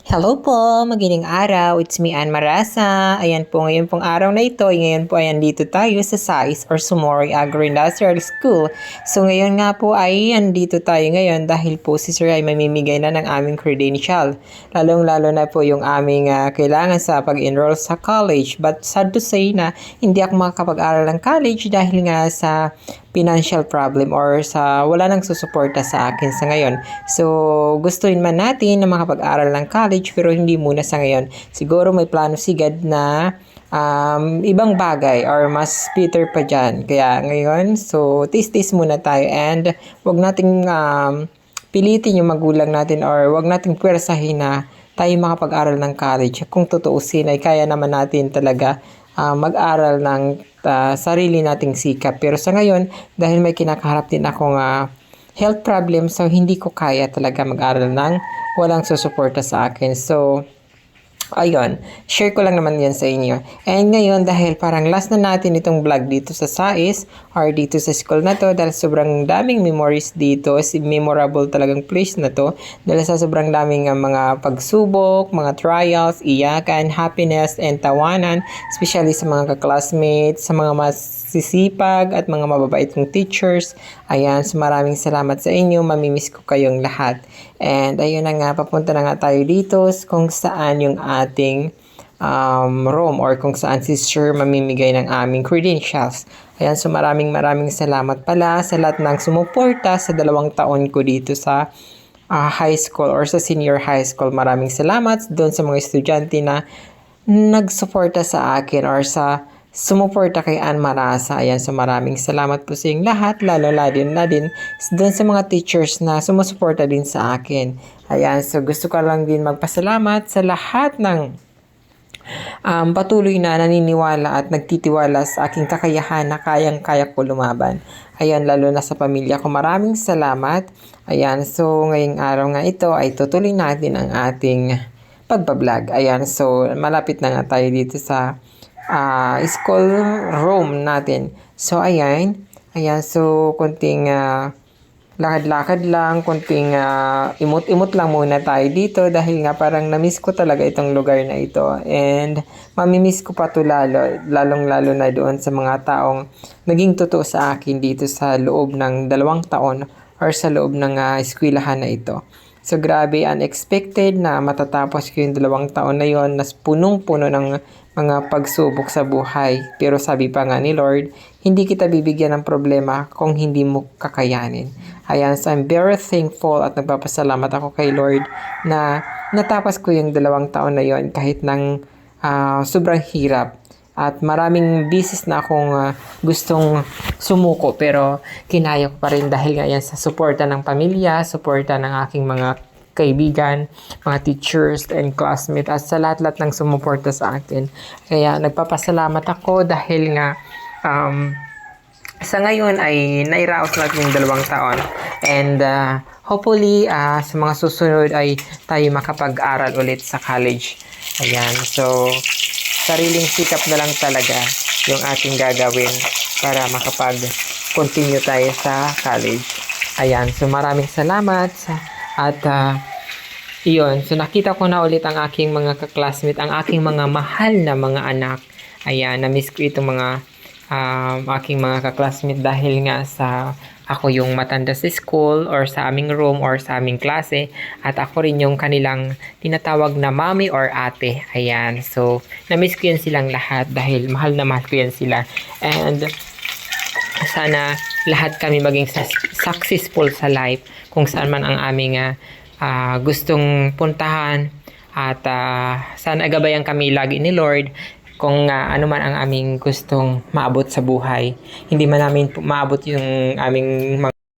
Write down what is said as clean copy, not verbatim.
Hello po, magandang araw. It's me, Ann Marasa. Ayan po, ngayon pong araw na ito, ngayon po ay andito tayo sa SAIS or Sumori Agro-Industrial School. So ngayon nga po ay andito tayo ngayon dahil po si Sir ay mamimigay na ng aming credential. Lalong-lalo na po yung aming kailangan sa pag-enroll sa college. But sad to say na hindi ako makakapag-aral ng college dahil nga sa financial problem or sa wala nang susuporta sa akin sa ngayon. So, gustuin man natin na makapag-aral ng college pero hindi muna sa ngayon. Siguro may plano sigad na ibang bagay or mas better pa dyan. Kaya ngayon, so tis-tis muna tayo and wag nating pilitin yung magulang natin or wag nating pwersahin na tayo makapag-aral ng college. Kung tutuusin ay kaya naman natin talaga mag-aral ng sarili nating sikap. Pero sa ngayon, dahil may kinakaharap din akong health problem, so hindi ko kaya talaga mag-aral ng walang susuporta sa akin. So, ayun, share ko lang naman yan sa inyo. And ngayon, dahil parang last na natin itong vlog dito sa SAIS or dito sa school na to, dahil sobrang daming memories dito, memorable talagang place na to, dahil sa sobrang daming mga pagsubok, mga trials, iyakan, happiness, and tawanan, especially sa mga ka-classmates, sa mga masisipag at mga mababait kong teachers. Ayan, so maraming salamat sa inyo, mamimiss ko kayong lahat. And ayun na nga, papunta na nga tayo dito kung saan yung ating room or kung saan si Sir mamimigay ng aming credentials. Ayan, so maraming salamat pala sa lahat ng sumuporta sa 2 taon ko dito sa high school or sa senior high school. Maraming salamat doon sa mga estudyante na nagsuporta sa akin or sa sumuporta kay Ann Marasa. Ayan, so maraming salamat po sa inyong lahat, lalo na din doon sa mga teachers na sumusuporta din sa akin. Ayan, so gusto ko lang din magpasalamat sa lahat ng patuloy na naniniwala at nagtitiwala sa aking kakayahan na kayang-kaya ko lumaban. Ayan, lalo na sa pamilya ko. Maraming salamat. Ayan, so ngayong araw nga ito ay tutuloy natin ang ating pagbablog. Ayan, so malapit na nga tayo dito sa school room natin. So, ayan, so, konting lakad-lakad lang, konting imot-imot lang muna tayo dito dahil nga parang na-miss ko talaga itong lugar na ito. And, mamimiss ko pa ito lalong-lalo na doon sa mga taong naging totoo sa akin dito sa loob ng 2 taon or sa loob ng eskwelahan na ito. So, grabe, unexpected na matatapos ko yung 2 taon na yon na punong-puno ng mga pagsubok sa buhay. Pero sabi pa nga ni Lord, hindi kita bibigyan ng problema kung hindi mo kakayanin. Ayan, so I'm very thankful at nagpapasalamat ako kay Lord na natapos ko yung 2 taon na yon kahit ng sobrang hirap. At maraming bisis na akong gustong sumuko pero kinaya ko pa rin dahil nga yan sa suporta ng pamilya, suporta ng aking mga kaibigan, mga teachers and classmates at sa lahat-lahat ng sumuporta sa akin. Kaya nagpapasalamat ako dahil nga sa ngayon ay nairaos natin yung 2 taon and hopefully sa mga susunod ay tayo makapag-aral ulit sa college. Ayan, so sariling sikap na lang talaga yung ating gagawin para makapag-continue tayo sa college. Ayan, so maraming salamat at iyon, so nakita ko na ulit ang aking mga ka-classmate, ang aking mga mahal na mga anak. Ayan, na-miss ko itong mga aking mga ka-classmate dahil nga sa ako yung matanda sa school or sa aming room or sa aming klase at ako rin yung kanilang tinatawag na mommy or ate. Ayan, so na-miss ko yan silang lahat dahil mahal na mahal ko yan sila. And sana lahat kami maging successful sa life kung saan man ang aming gustong puntahan at sana gabayan kami lagi ni Lord kung ano man ang aming gustong maabot sa buhay. Hindi man namin maabot yung aming